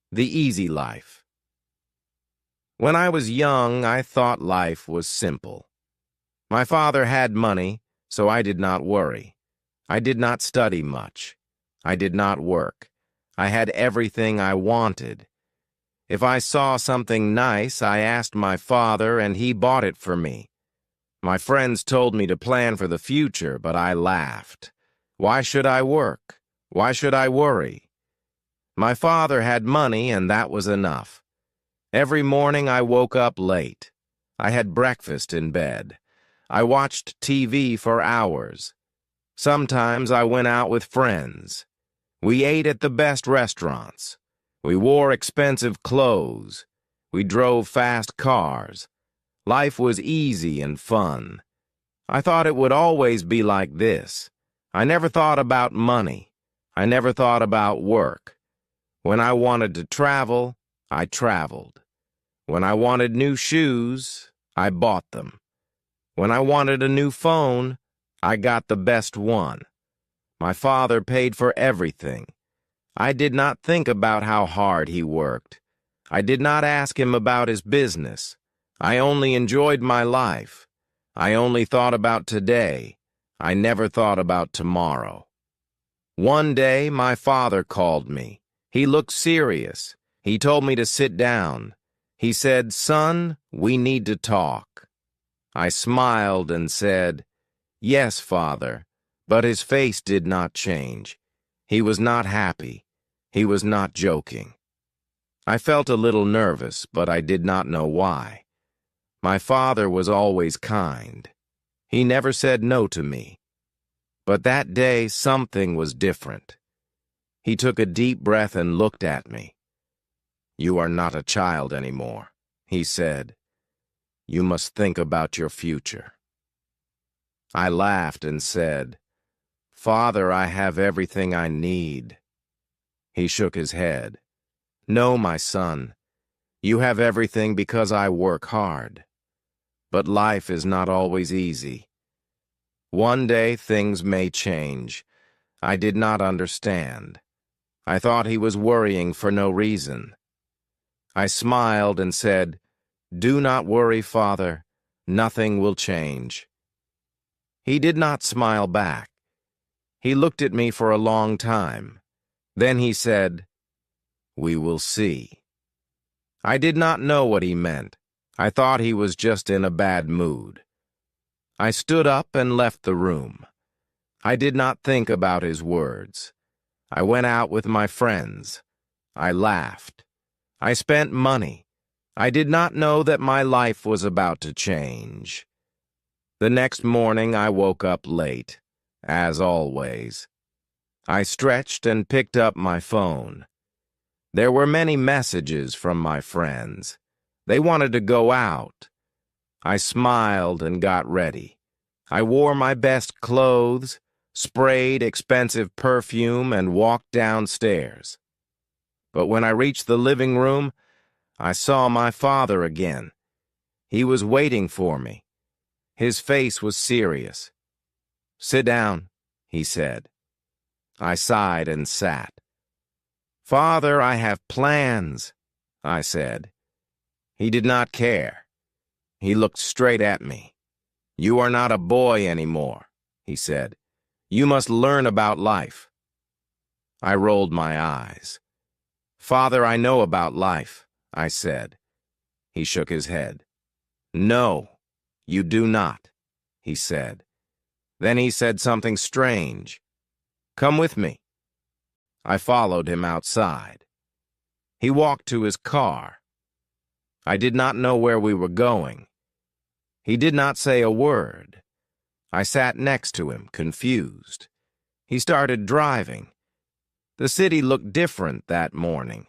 The Easy Life. When I was young, I thought life was simple. My father had money, so I did not worry. I did not study much. I did not work. I had everything I wanted. If I saw something nice, I asked my father, and he bought it for me. My friends told me to plan for the future, but I laughed. Why should I work? Why should I worry? My father had money, and that was enough. Every morning I woke up late. I had breakfast in bed. I watched TV for hours. Sometimes I went out with friends. We ate at the best restaurants. We wore expensive clothes. We drove fast cars. Life was easy and fun. I thought it would always be like this. I never thought about money. I never thought about work. When I wanted to travel, I traveled. When I wanted new shoes, I bought them. When I wanted a new phone, I got the best one. My father paid for everything. I did not think about how hard he worked. I did not ask him about his business. I only enjoyed my life. I only thought about today. I never thought about tomorrow. One day, my father called me. He looked serious. He told me to sit down. He said, "Son, we need to talk." I smiled and said, "Yes, Father," but his face did not change. He was not happy. He was not joking. I felt a little nervous, but I did not know why. My father was always kind. He never said no to me. But that day, something was different. He took a deep breath and looked at me. "You are not a child anymore," he said. "You must think about your future." I laughed and said, "Father, I have everything I need." He shook his head. "No, my son. You have everything because I work hard. But life is not always easy. One day things may change. I did not understand. I thought he was worrying for no reason. I smiled and said, "Do not worry, Father. Nothing will change." He did not smile back. He looked at me for a long time. Then he said, "We will see." I did not know what he meant. I thought he was just in a bad mood. I stood up and left the room. I did not think about his words. I went out with my friends. I laughed. I spent money. I did not know that my life was about to change. The next morning I woke up late, as always. I stretched and picked up my phone. There were many messages from my friends. They wanted to go out. I smiled and got ready. I wore my best clothes, sprayed expensive perfume, and walked downstairs. But when I reached the living room, I saw my father again. He was waiting for me. His face was serious. "Sit down," he said. I sighed and sat. "Father, I have plans," I said. He did not care. He looked straight at me. "You are not a boy anymore," he said. "You must learn about life." I rolled my eyes. "Father, I know about life," I said. He shook his head. "No, you do not," he said. Then he said something strange. "Come with me." I followed him outside. He walked to his car. I did not know where we were going. He did not say a word. I sat next to him, confused. He started driving. The city looked different that morning.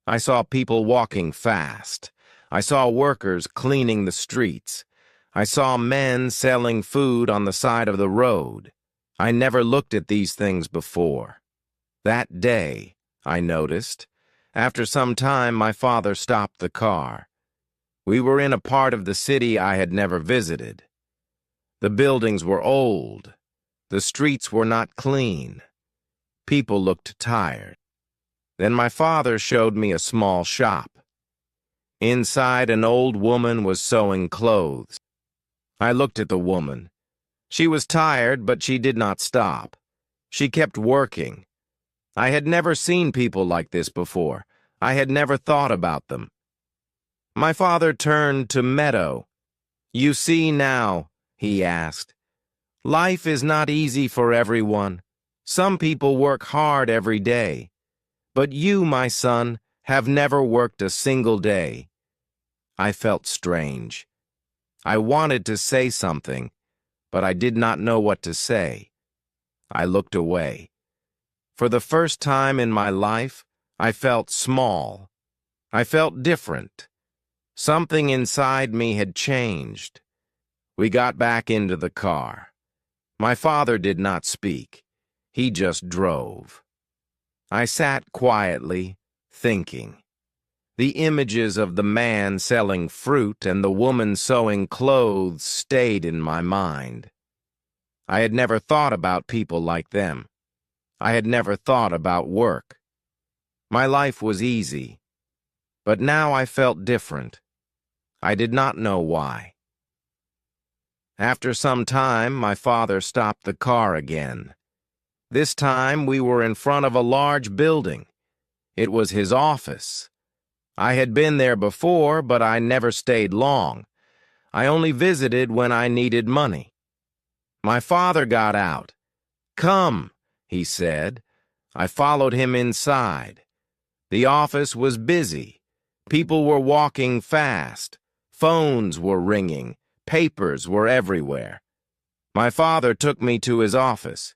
I saw people walking fast. I saw workers cleaning the streets. I saw men selling food on the side of the road. I never looked at these things before. That day, I noticed, after some time my father stopped the car. We were in a part of the city I had never visited. The buildings were old. The streets were not clean. People looked tired. Then my father showed me a small shop. Inside, an old woman was sewing clothes. I looked at the woman. She was tired, but she did not stop. She kept working. I had never seen people like this before. I had never thought about them. My father turned to Meadow. "You see now," he asked, "life is not easy for everyone. Some people work hard every day. But you, my son, have never worked a single day." I felt strange. I wanted to say something, but I did not know what to say. I looked away. For the first time in my life, I felt small. I felt different. Something inside me had changed. We got back into the car. My father did not speak. He just drove. I sat quietly, thinking. The images of the man selling fruit and the woman sewing clothes stayed in my mind. I had never thought about people like them. I had never thought about work. My life was easy, but now I felt different. I did not know why. After some time, my father stopped the car again. This time, we were in front of a large building. It was his office. I had been there before, but I never stayed long. I only visited when I needed money. My father got out. "Come," he said. I followed him inside. The office was busy. People were walking fast. Phones were ringing. Papers were everywhere. My father took me to his office.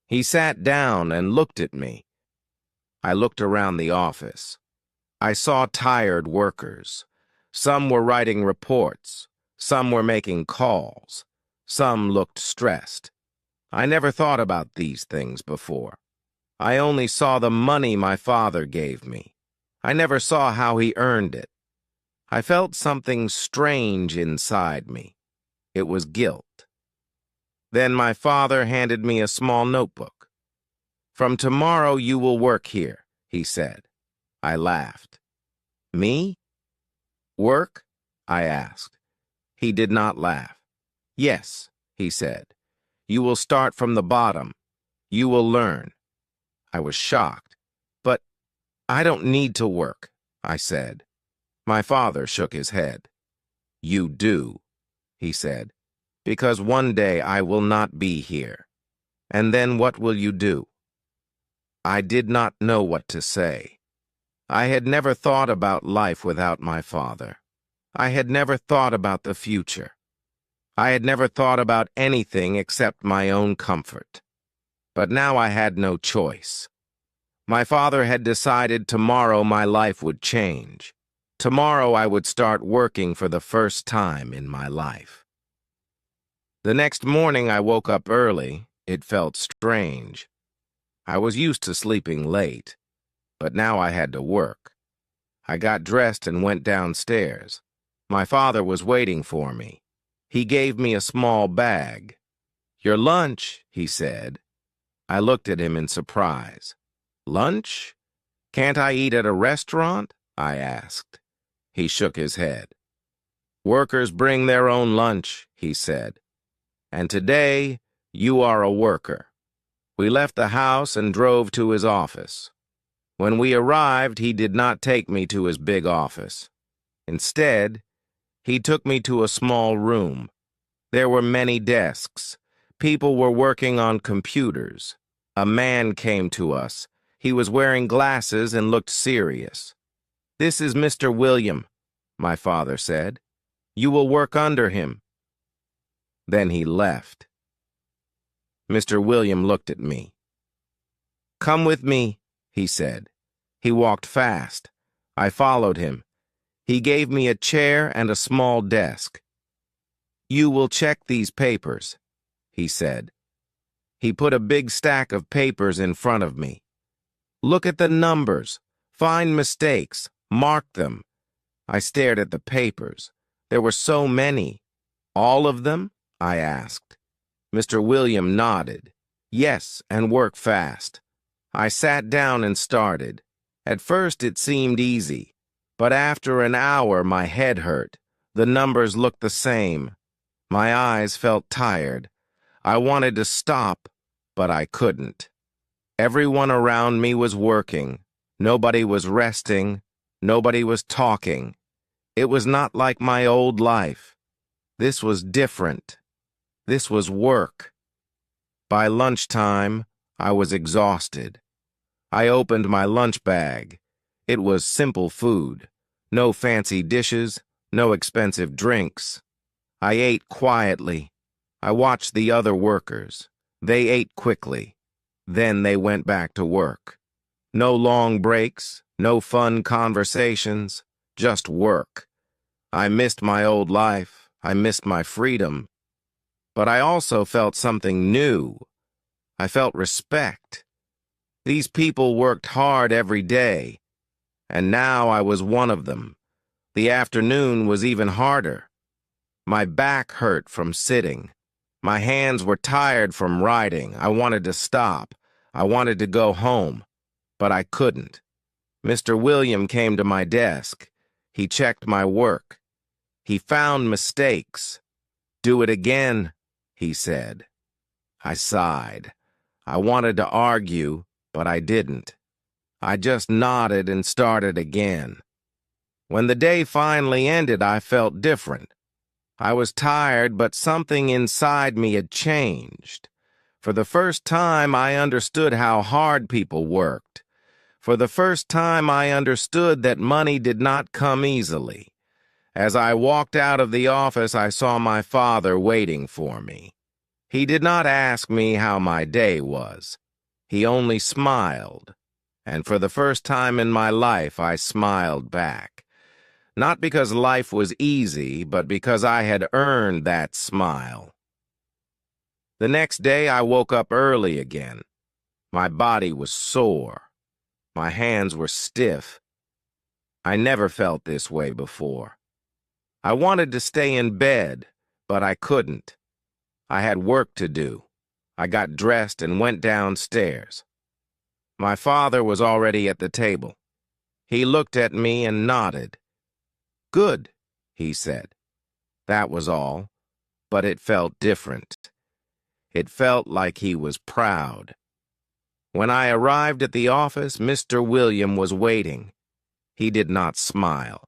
He sat down and looked at me. I looked around the office. I saw tired workers. Some were writing reports. Some were making calls. Some looked stressed. I never thought about these things before. I only saw the money my father gave me. I never saw how he earned it. I felt something strange inside me. It was guilt. Then my father handed me a small notebook. "From tomorrow you will work here," he said. I laughed. "Me? Work?" I asked. He did not laugh. "Yes," he said. "You will start from the bottom. You will learn." I was shocked. "But I don't need to work," I said. My father shook his head. "You do," he said, "because one day I will not be here. And then what will you do?" I did not know what to say. I had never thought about life without my father. I had never thought about the future. I had never thought about anything except my own comfort. But now I had no choice. My father had decided tomorrow my life would change. Tomorrow I would start working for the first time in my life. The next morning I woke up early. It felt strange. I was used to sleeping late, but now I had to work. I got dressed and went downstairs. My father was waiting for me. He gave me a small bag. "Your lunch," he said. I looked at him in surprise. "Lunch? Can't I eat at a restaurant?" I asked. He shook his head. "Workers bring their own lunch," he said. "And today, you are a worker." We left the house and drove to his office. When we arrived, he did not take me to his big office. Instead, he took me to a small room. There were many desks. People were working on computers. A man came to us. He was wearing glasses and looked serious. "This is Mr. William," my father said. "You will work under him." Then he left. Mr. William looked at me. "Come with me," he said. He walked fast. I followed him. He gave me a chair and a small desk. "You will check these papers," he said. He put a big stack of papers in front of me. "Look at the numbers. Find mistakes. Mark them." I stared at the papers. There were so many. "All of them?" I asked. Mr. William nodded. "Yes, and work fast." I sat down and started. At first it seemed easy, but after an hour my head hurt. The numbers looked the same. My eyes felt tired. I wanted to stop, but I couldn't. Everyone around me was working. Nobody was resting. Nobody was talking. It was not like my old life. This was different. This was work. By lunchtime, I was exhausted. I opened my lunch bag. It was simple food. No fancy dishes, no expensive drinks. I ate quietly. I watched the other workers. They ate quickly. Then they went back to work. No long breaks, no fun conversations, just work. I missed my old life. I missed my freedom. But I also felt something new. I felt respect. These people worked hard every day, and now I was one of them. The afternoon was even harder. My back hurt from sitting. My hands were tired from writing. I wanted to stop. I wanted to go home, but I couldn't. Mr. William came to my desk. He checked my work. He found mistakes. "Do it again," he said. I sighed. I wanted to argue, but I didn't. I just nodded and started again. When the day finally ended, I felt different. I was tired, but something inside me had changed. For the first time, I understood how hard people worked. For the first time, I understood that money did not come easily. As I walked out of the office, I saw my father waiting for me. He did not ask me how my day was. He only smiled. And for the first time in my life, I smiled back. Not because life was easy, but because I had earned that smile. The next day, I woke up early again. My body was sore. My hands were stiff. I never felt this way before. I wanted to stay in bed, but I couldn't. I had work to do. I got dressed and went downstairs. My father was already at the table. He looked at me and nodded. "Good," he said. That was all, but it felt different. It felt like he was proud. When I arrived at the office, Mr. William was waiting. He did not smile.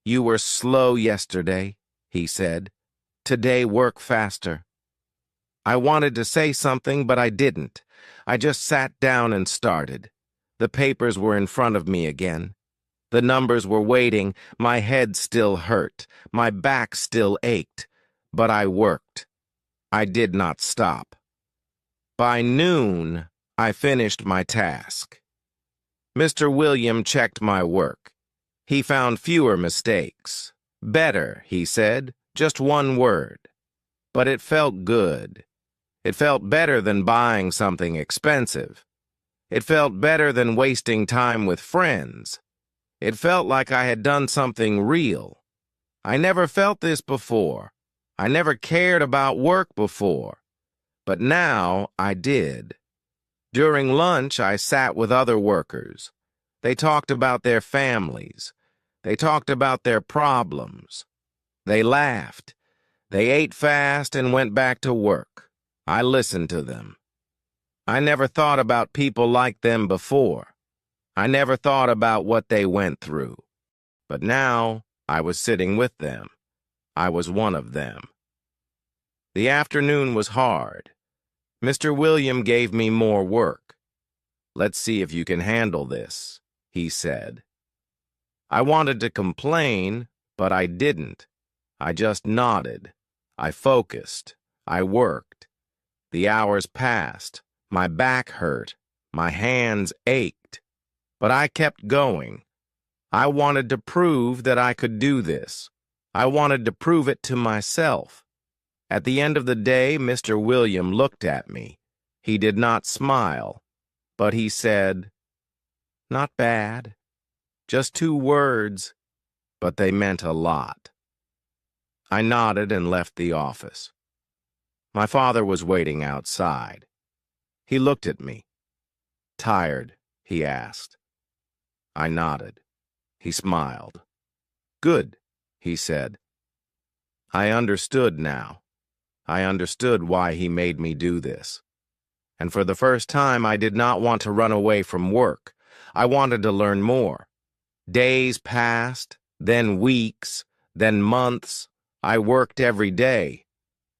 "You were slow yesterday," he said. "Today work faster." I wanted to say something, but I didn't. I just sat down and started. The papers were in front of me again. The numbers were waiting. My head still hurt. My back still ached. But I worked. I did not stop. By noon, I finished my task. Mr. William checked my work. He found fewer mistakes. "Better," he said, just one word. But it felt good. It felt better than buying something expensive. It felt better than wasting time with friends. It felt like I had done something real. I never felt this before. I never cared about work before. But now I did. During lunch, I sat with other workers. They talked about their families. They talked about their problems. They laughed. They ate fast and went back to work. I listened to them. I never thought about people like them before. I never thought about what they went through. But now I was sitting with them. I was one of them. The afternoon was hard. Mr. William gave me more work. "Let's see if you can handle this," he said. I wanted to complain, but I didn't. I just nodded. I focused. I worked. The hours passed. My back hurt. My hands ached. But I kept going. I wanted to prove that I could do this. I wanted to prove it to myself. At the end of the day, Mr. William looked at me. He did not smile, but he said, "Not bad. Just 2 words, but they meant a lot." I nodded and left the office. My father was waiting outside. He looked at me. "Tired?" he asked. I nodded. He smiled. Good, he said. I understood now. I understood why he made me do this. And for the first time, I did not want to run away from work. I wanted to learn more. Days passed, then weeks, then months. I worked every day.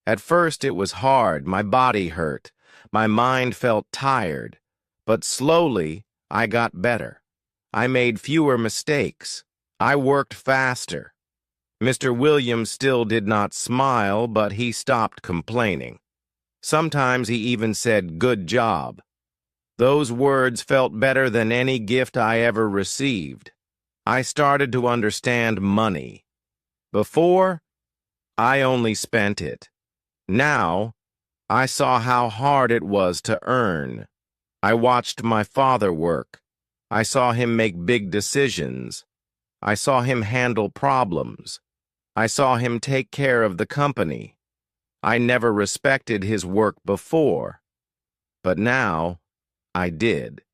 At first it was hard, my body hurt, my mind felt tired. But slowly, I got better. I made fewer mistakes. I worked faster. Mr. Williams still did not smile, but he stopped complaining. Sometimes he even said, "Good job." Those words felt better than any gift I ever received. I started to understand money. Before, I only spent it. Now, I saw how hard it was to earn. I watched my father work. I saw him make big decisions. I saw him handle problems. I saw him take care of the company. I never respected his work before, but now I did.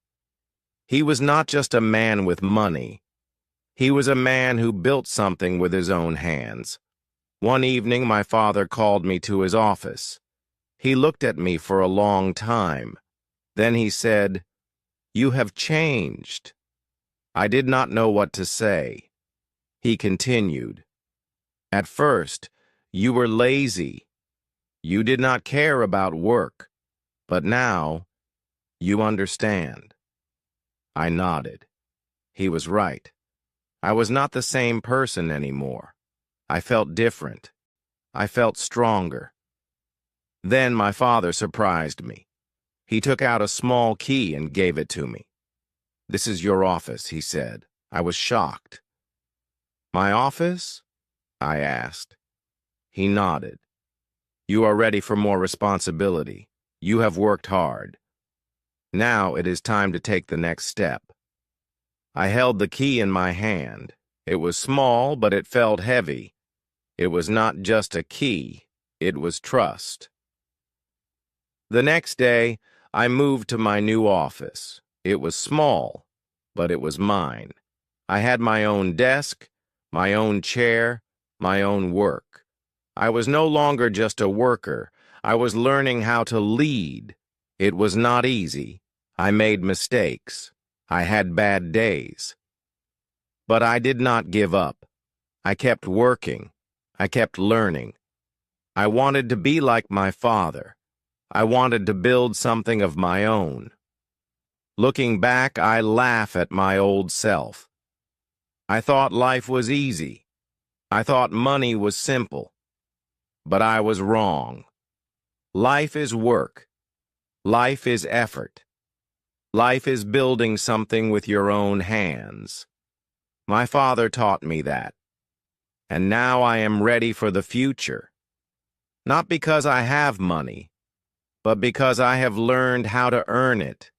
He was not just a man with money. He was a man who built something with his own hands. One evening, my father called me to his office. He looked at me for a long time. Then he said, "You have changed." I did not know what to say. He continued, "At first, you were lazy. You did not care about work, but now you understand." I nodded. He was right. I was not the same person anymore. I felt different. I felt stronger. Then my father surprised me. He took out a small key and gave it to me. "This is your office," he said. I was shocked. "My office?" I asked. He nodded. "You are ready for more responsibility. You have worked hard. Now it is time to take the next step." I held the key in my hand. It was small, but it felt heavy. It was not just a key, it was trust. The next day, I moved to my new office. It was small, but it was mine. I had my own desk, my own chair, my own work. I was no longer just a worker. I was learning how to lead. It was not easy. I made mistakes. I had bad days. But I did not give up. I kept working. I kept learning. I wanted to be like my father. I wanted to build something of my own. Looking back, I laugh at my old self. I thought life was easy. I thought money was simple. But I was wrong. Life is work. Life is effort. Life is building something with your own hands. My father taught me that. And now I am ready for the future. Not because I have money, but because I have learned how to earn it.